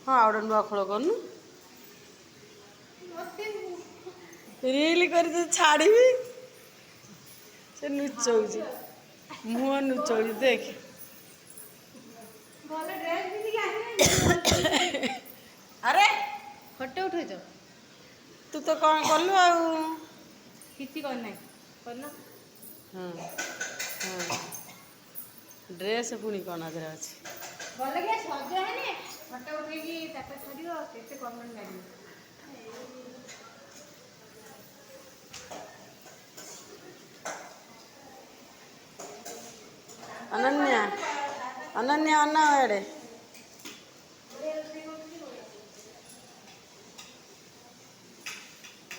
हाँ आउट नुआ खोल कर रील कर छाड़ी से नुचौ मुह नुचौ देख अरे फोटो उठेच तू तो कौन कलु आ किसी करना करना हाँ हाँ ड्रेस पुणी कौन आदर अच्छे भल क्या सज है फोटो उठेकी छाड़ के कमेंट लगे अनन्या अनन्या अन्ना एडे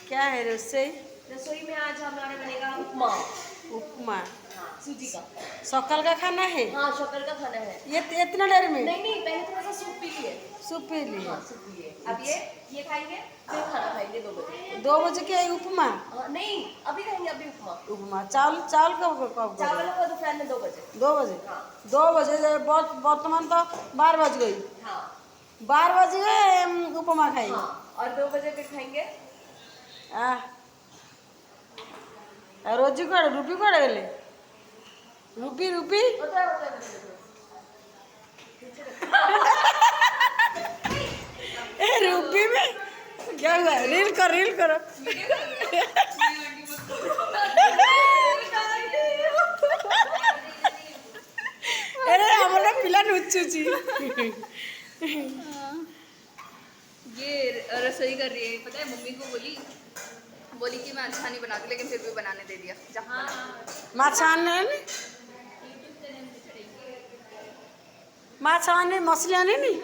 क्या है रसोई रसोई में आज हमारे बनेगा उपमा उपमा सूजी का सकाल का खाना है हाँ शक्कर का खाना है ये इतना देर में नहीं पहले थोड़ा सा सूप पी लिए सूप पी लिए हाँ सूप पी लिए अब ये खाएंगे फिर खाना खाएंगे 2 बजे 2 बजे के उपमा नहीं अभी खाएंगे अभी उपमा उपमा चावल चावल कब चावल होगा दोपहर में 2 बजे 2 बजे हाँ 2 बजे वर्तमान तो 12 बज गई हाँ 12 बज गए उपमा खाई हाँ और 2 बजे फिर खाएंगे रोजी कड़े रूपी कड़े गले रूपी रूपी ए रूपी में क्या हुआ रील करो अरे हमारा पिला नुचुची ये रसोई कर रही है पता है मम्मी को बोली कि मैं अच्छा नहीं बनाती लेकिन फिर भी बनाने दे दिया जहाँ माछाने मछली आने नहीं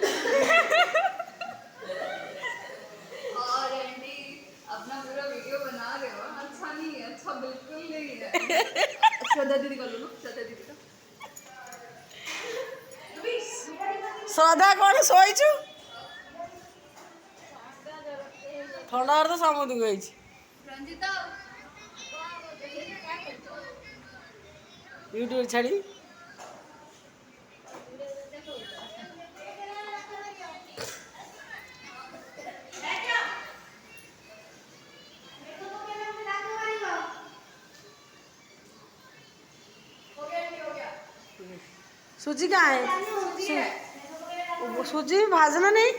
और एंडी अपना पूरा वीडियो बना रहे हो अच्छा नहीं है अच्छा बिल्कुल नहीं है श्रद्धा दीदी का लो श्रद्धा दीदी का श्रद्धा कौन शोचु ठंडा तो समुद्र गई रंजिता यूट्यूब छाड़ी सूजी कहाँ है सूजी भाजना नहीं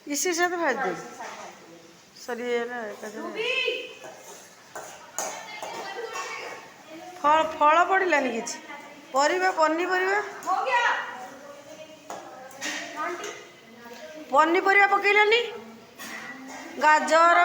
इसी के साथ भाज दे सरी फल पड़ानी कि पनीपरिया पनीपरिया पकईलानी गाजर